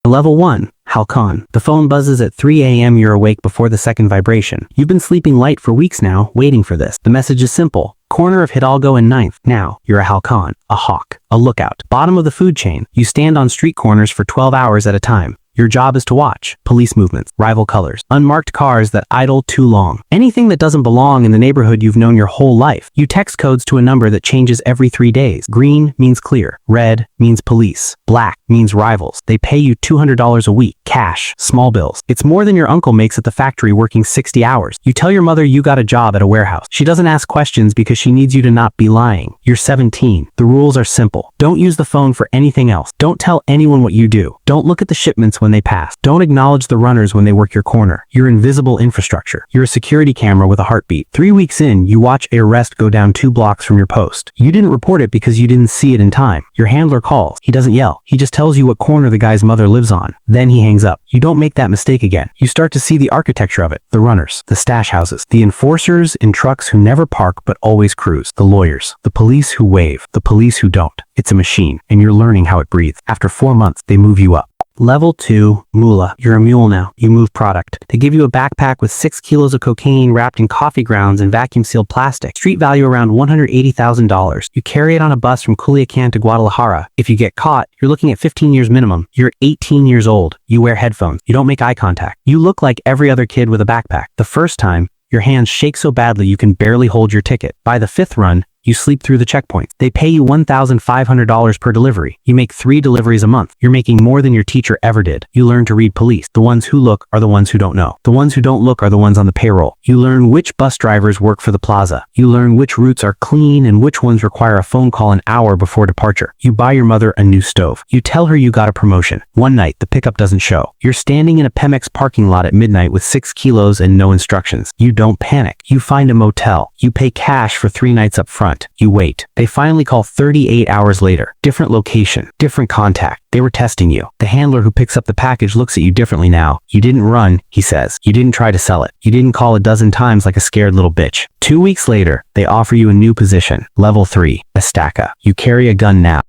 Level 1. Halcon. The phone buzzes at 3 a.m. You're awake before the second vibration. You've been sleeping light for weeks now, waiting for this. The message is simple. Corner of Hidalgo and 9th. Now, you're a halcon, a hawk, a lookout. Bottom of the food chain. You stand on street corners for 12 hours at a time. Your job is to watch police movements, rival colors, unmarked cars that idle too long. Anything that doesn't belong in the neighborhood you've known your whole life. You text codes to a number that changes every 3 days. Green means clear. Red means police. Black means rivals. They pay you $200 a week. Cash. Small bills. It's more than your uncle makes at the factory working 60 hours. You tell your mother you got a job at a warehouse. She doesn't ask questions because she needs you to not be lying. You're 17. The rules are simple. Don't use the phone for anything else. Don't tell anyone what you do. Don't look at the shipments when they pass. Don't acknowledge the runners when they work your corner. You're invisible infrastructure. You're a security camera with a heartbeat. 3 weeks in, you watch a arrest go down 2 blocks from your post. You didn't report it because you didn't see it in time. Your handler calls. He doesn't yell. He just tells you what corner the guy's mother lives on. Then he hangs up. You don't make that mistake again. You start to see the architecture of it. The runners. The stash houses. The enforcers in trucks who never park but always cruise. The lawyers. The police who wave. The police who don't. It's a machine, and you're learning how it breathes. After 4 months, they move you up. Level 2, Mula. You're a mule now. You move product. They give you a backpack with 6 kilos of cocaine wrapped in coffee grounds and vacuum-sealed plastic. Street value around $180,000. You carry it on a bus from Culiacan to Guadalajara. If you get caught, you're looking at 15 years minimum. You're 18 years old. You wear headphones. You don't make eye contact. You look like every other kid with a backpack. The first time, your hands shake so badly you can barely hold your ticket. By the 5th run, you sleep through the checkpoints. They pay you $1,500 per delivery. You make 3 deliveries a month. You're making more than your teacher ever did. You learn to read police. The ones who look are the ones who don't know. The ones who don't look are the ones on the payroll. You learn which bus drivers work for the plaza. You learn which routes are clean and which ones require a phone call an hour before departure. You buy your mother a new stove. You tell her you got a promotion. One night, the pickup doesn't show. You're standing in a Pemex parking lot at midnight with 6 kilos and no instructions. You don't panic. You find a motel. You pay cash for 3 nights up front. You wait. They finally call 38 hours later. Different location, different contact. They were testing you. The handler who picks up the package looks at you differently now. You didn't run, he says. You didn't try to sell it. You didn't call a dozen times like a scared little bitch. 2 weeks later, they offer you a new position. Level 3, Estaca. You carry a gun now.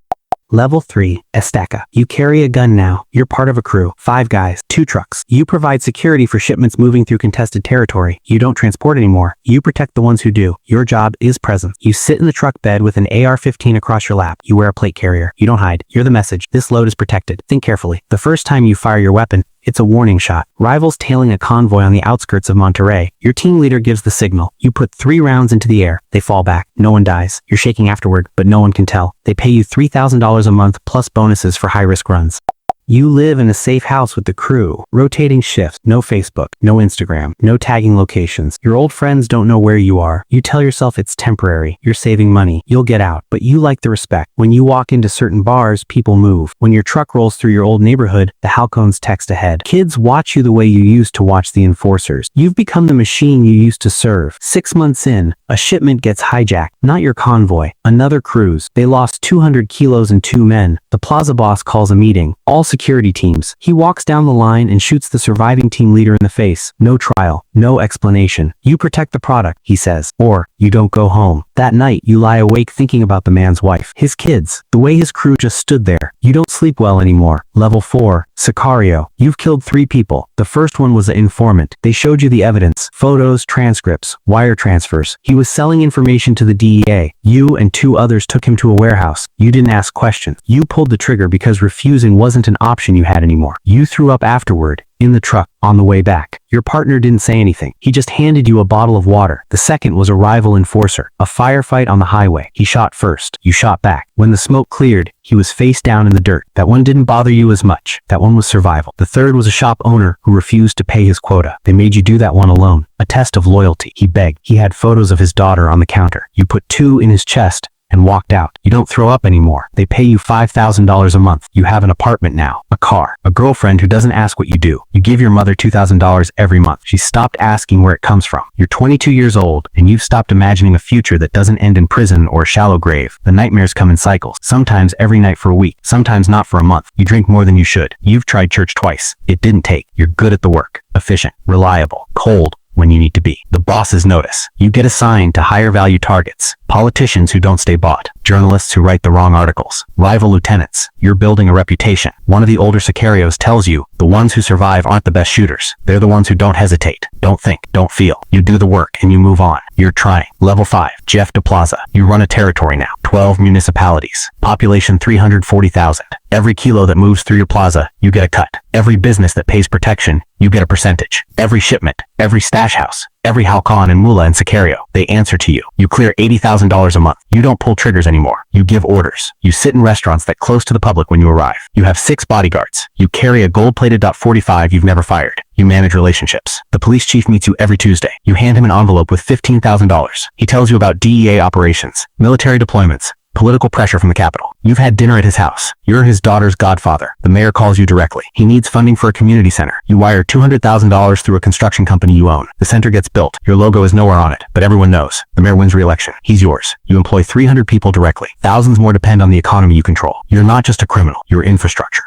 Level 3, Estaca. You carry a gun now. You're part of a crew. 5 guys, 2 trucks. You provide security for shipments moving through contested territory. You don't transport anymore. You protect the ones who do. Your job is presence. You sit in the truck bed with an AR-15 across your lap. You wear a plate carrier. You don't hide. You're the message. This load is protected. Think carefully. The first time you fire your weapon, it's a warning shot. Rivals tailing a convoy on the outskirts of Monterrey. Your team leader gives the signal. You put 3 rounds into the air. They fall back. No one dies. You're shaking afterward, but no one can tell. They pay you $3,000 a month plus bonuses for high-risk runs. You live in a safe house with the crew, rotating shifts, no Facebook, no Instagram, no tagging locations. Your old friends don't know where you are. You tell yourself it's temporary. You're saving money. You'll get out, but you like the respect. When you walk into certain bars, people move. When your truck rolls through your old neighborhood, the Halcones text ahead. Kids watch you the way you used to watch the enforcers. You've become the machine you used to serve. 6 months in, a shipment gets hijacked. Not your convoy. Another cruise. They lost 200 kilos and 2 men. The plaza boss calls a meeting. All security teams. He walks down the line and shoots the surviving team leader in the face. No trial. No explanation. You protect the product, he says. Or, you don't go home. That night, you lie awake thinking about the man's wife, his kids, the way his crew just stood there. You don't sleep well anymore. Level 4, Sicario. You've killed 3 people. The first one was an informant. They showed you the evidence. Photos, transcripts, wire transfers. He was selling information to the DEA. You and 2 others took him to a warehouse. You didn't ask questions. You pulled the trigger because refusing wasn't an option you had anymore. You threw up afterward. In the truck, on the way back. Your partner didn't say anything. He just handed you a bottle of water. The second was a rival enforcer. A firefight on the highway. He shot first. You shot back. When the smoke cleared, he was face down in the dirt. That one didn't bother you as much. That one was survival. The third was a shop owner who refused to pay his quota. They made you do that one alone. A test of loyalty. He begged. He had photos of his daughter on the counter. You put 2 in his chest and walked out. You don't throw up anymore. They pay you $5,000 a month. You have an apartment now, a car, a girlfriend who doesn't ask what you do. You give your mother $2,000 every month. She stopped asking where it comes from. You're 22 years old, and you've stopped imagining a future that doesn't end in prison or a shallow grave. The nightmares come in cycles, sometimes every night for a week, sometimes not for a month. You drink more than you should. You've tried church twice. It didn't take. You're good at the work. Efficient, reliable, cold, when you need to be. The bosses notice. You get assigned to higher value targets. Politicians who don't stay bought. Journalists who write the wrong articles. Rival lieutenants. You're building a reputation. One of the older sicarios tells you, the ones who survive aren't the best shooters. They're the ones who don't hesitate, don't think, don't feel. You do the work and you move on. You're trying. Level 5. Jeff DePlaza. You run a territory now. 12 municipalities. Population 340,000. Every kilo that moves through your plaza, you get a cut. Every business that pays protection, you get a percentage. Every shipment, every stash house, every halcon and mullah in Sicario, they answer to you. You clear $80,000 a month. You don't pull triggers anymore. You give orders. You sit in restaurants that close to the public when you arrive. You have 6 bodyguards. You carry a gold-plated .45 you've never fired. You manage relationships. The police chief meets you every Tuesday. You hand him an envelope with $15,000. He tells you about DEA operations, military deployments, political pressure from the capital. You've had dinner at his house. You're his daughter's godfather. The mayor calls you directly. He needs funding for a community center. You wire $200,000 through a construction company you own. The center gets built. Your logo is nowhere on it, but everyone knows. The mayor wins re-election. He's yours. You employ 300 people directly. Thousands more depend on the economy you control. You're not just a criminal. You're infrastructure.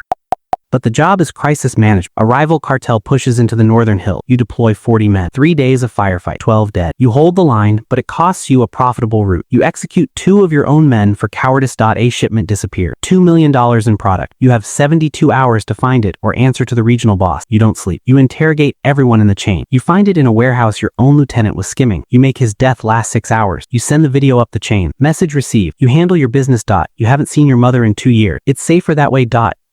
But the job is crisis management. A rival cartel pushes into the northern hill. You deploy 40 men. 3 days of firefight. 12 dead. You hold the line, but it costs you a profitable route. You execute 2 of your own men for cowardice. A shipment disappeared. $2 million in product. You have 72 hours to find it or answer to the regional boss. You don't sleep. You interrogate everyone in the chain. You find it in a warehouse your own lieutenant was skimming. You make his death last 6 hours. You send the video up the chain. Message received. You handle your business. You haven't seen your mother in 2 years. It's safer that way.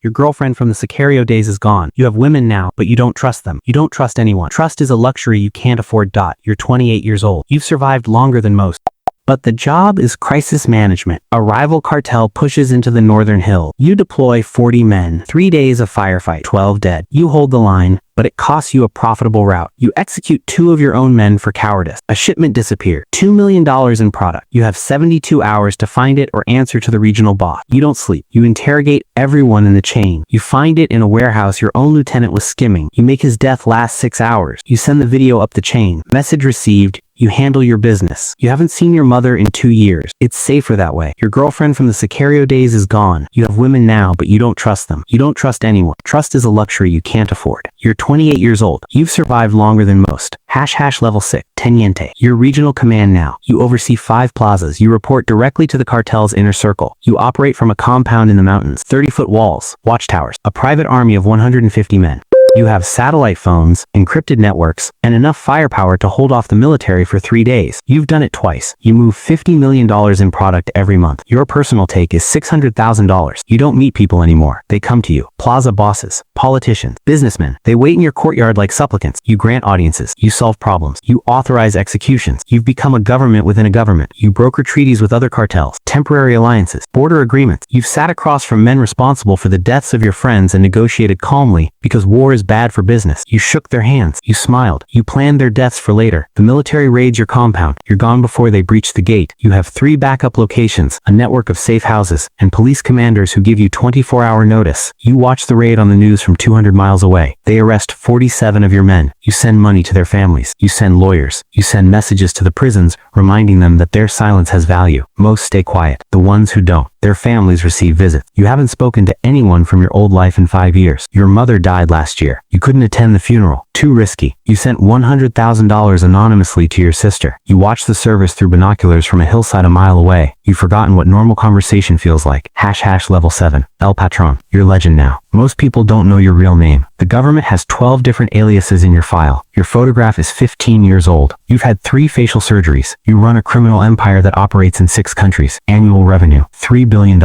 Your girlfriend from the Sicario days is gone. You have women now, but you don't trust them. You don't trust anyone. Trust is a luxury you can't afford. You're 28 years old. You've survived longer than most. But the job is crisis management. A rival cartel pushes into the northern hill. You deploy 40 men. 3 days of firefight. 12 dead. You hold the line, but it costs you a profitable route. You execute 2 of your own men for cowardice. A shipment disappeared. $2 million in product. You have 72 hours to find it or answer to the regional boss. You don't sleep. You interrogate everyone in the chain. You find it in a warehouse your own lieutenant was skimming. You make his death last 6 hours. You send the video up the chain. Message received. You handle your business. You haven't seen your mother in 2 years. It's safer that way. Your girlfriend from the Sicario days is gone. You have women now, but you don't trust them. You don't trust anyone. Trust is a luxury you can't afford. You're 28 years old. You've survived longer than most. # level 6. Teniente. Your regional command now. You oversee 5 plazas. You report directly to the cartel's inner circle. You operate from a compound in the mountains. 30-foot walls. Watchtowers. A private army of 150 men. You have satellite phones, encrypted networks, and enough firepower to hold off the military for 3 days. You've done it twice. You move $50 million in product every month. Your personal take is $600,000. You don't meet people anymore. They come to you. Plaza bosses, politicians, businessmen. They wait in your courtyard like supplicants. You grant audiences. You solve problems. You authorize executions. You've become a government within a government. You broker treaties with other cartels, temporary alliances, border agreements. You've sat across from men responsible for the deaths of your friends and negotiated calmly because war is bad for business. You shook their hands. You smiled. You planned their deaths for later. The military raids your compound. You're gone before they breach the gate. You have 3 backup locations, a network of safe houses, and police commanders who give you 24-hour notice. You watch the raid on the news from 200 miles away. They arrest 47 of your men. You send money to their families. You send lawyers. You send messages to the prisons, reminding them that their silence has value. Most stay quiet. The ones who don't, their families receive visits. You haven't spoken to anyone from your old life in 5 years. Your mother died last year. You couldn't attend the funeral. Too risky. You sent $100,000 anonymously to your sister. You watched the service through binoculars from a hillside a mile away. You've forgotten what normal conversation feels like. # level 7. El Patron. You're legend now. Most people don't know your real name. The government has 12 different aliases in your file. Your photograph is 15 years old. You've had 3 facial surgeries. You run a criminal empire that operates in 6 countries. Annual revenue, $3 billion.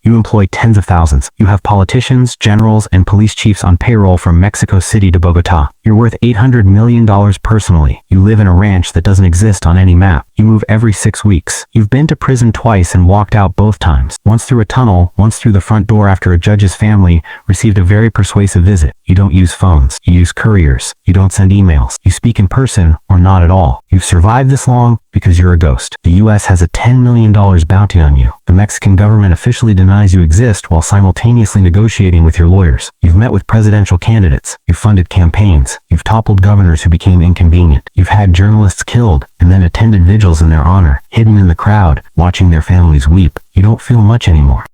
You employ tens of thousands. You have politicians, generals, and police chiefs on payroll from Mexico City to Bogota. You're worth $800 million personally. You live in a ranch that doesn't exist on any map. You move every 6 weeks. You've been to prison twice and walked out both times. Once through a tunnel, once through the front door after a judge's family received a very persuasive visit. You don't use phones. You use couriers. You don't send emails. You speak in person or not at all. You've survived this long because you're a ghost. The US has a $10 million bounty on you. The Mexican government officially denies you exist while simultaneously negotiating with your lawyers. You've met with presidential candidates. You've funded campaigns. You've toppled governors who became inconvenient. You've had journalists killed and then attended vigils in their honor, hidden in the crowd, watching their families weep. You don't feel much anymore.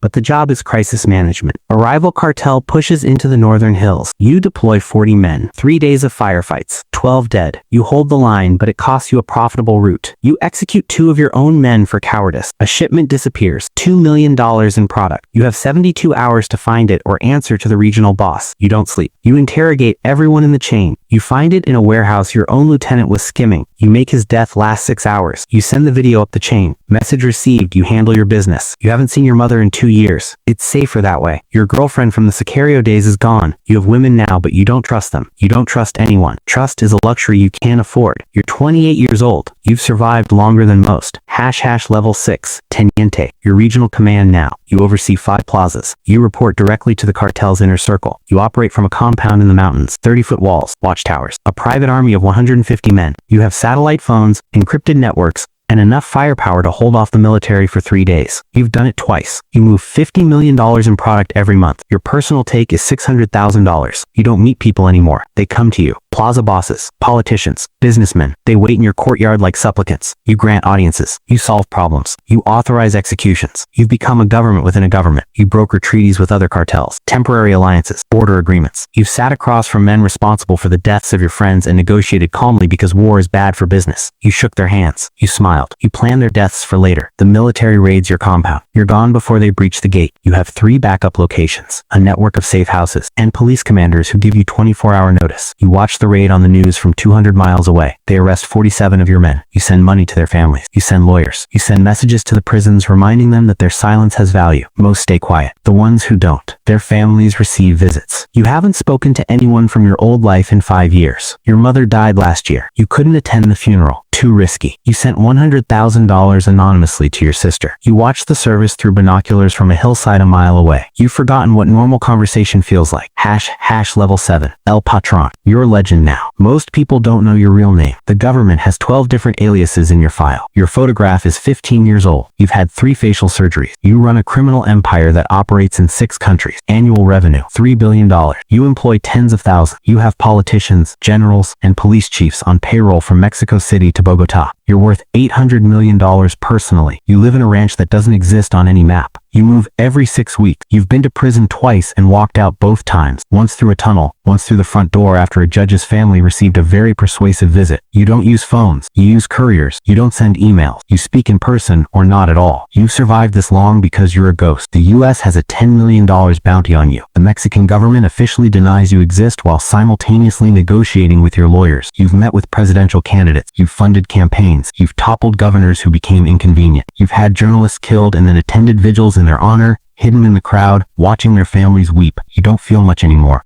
but the job is crisis management. A rival cartel pushes into the northern hills. You deploy 40 men. 3 days of firefights. 12 dead. You hold the line, but it costs you a profitable route. You execute 2 of your own men for cowardice. A shipment disappears. $2 million in product. You have 72 hours to find it or answer to the regional boss. You don't sleep. You interrogate everyone in the chain. You find it in a warehouse your own lieutenant was skimming. You make his death last 6 hours. You send the video up the chain. Message received. You handle your business. You haven't seen your mother in 2 years. It's safer that way. Your girlfriend from the Sicario days is gone. You have women now, but you don't trust them. You don't trust anyone. Trust is a luxury you can't afford. You're 28 years old. You've survived longer than most. # level 6. Teniente. Your regional command now. You oversee 5 plazas. You report directly to the cartel's inner circle. You operate from a compound in the mountains. 30-foot walls. Watchtowers. A private army of 150 men. You have satellite phones, encrypted networks, and enough firepower to hold off the military for 3 days. You've done it twice. You move $50 million in product every month. Your personal take is $600,000. You don't meet people anymore. They come to you. Plaza bosses, politicians, businessmen. They wait in your courtyard like supplicants. You grant audiences. You solve problems. You authorize executions. You've become a government within a government. You broker treaties with other cartels, temporary alliances, border agreements. You've sat across from men responsible for the deaths of your friends and negotiated calmly because war is bad for business. You shook their hands. You smiled. You plan their deaths for later. The military raids your compound. You're gone before they breach the gate. You have 3 backup locations, a network of safe houses, and police commanders who give you 24-hour notice. You watch the raid on the news from 200 miles away. They arrest 47 of your men. You send money to their families. You send lawyers. You send messages to the prisons reminding them that their silence has value. Most stay quiet. The ones who don't, their families receive visits. You haven't spoken to anyone from your old life in 5 years. Your mother died last year. You couldn't attend the funeral. Too risky. You sent $100,000 anonymously to your sister. You watched the service through binoculars from a hillside a mile away. You've forgotten what normal conversation feels like. # level 7. El Patron. You're a legend now. Most people don't know your real name. The government has 12 different aliases in your file. Your photograph is 15 years old. You've had 3 facial surgeries. You run a criminal empire that operates in 6 countries. Annual revenue, $3 billion. You employ tens of thousands. You have politicians, generals, and police chiefs on payroll from Mexico City to Bogota. You're worth $800 million personally. You live in a ranch that doesn't exist on any map. You move every 6 weeks. You've been to prison twice and walked out both times. Once through a tunnel, once through the front door after a judge's family received a very persuasive visit. You don't use phones. You use couriers. You don't send emails. You speak in person or not at all. You've survived this long because you're a ghost. The US has a $10 million bounty on you. The Mexican government officially denies you exist while simultaneously negotiating with your lawyers. You've met with presidential candidates. You've funded campaigns. You've toppled governors who became inconvenient. You've had journalists killed and then attended vigils in their honor, hidden in the crowd, watching their families weep. You don't feel much anymore.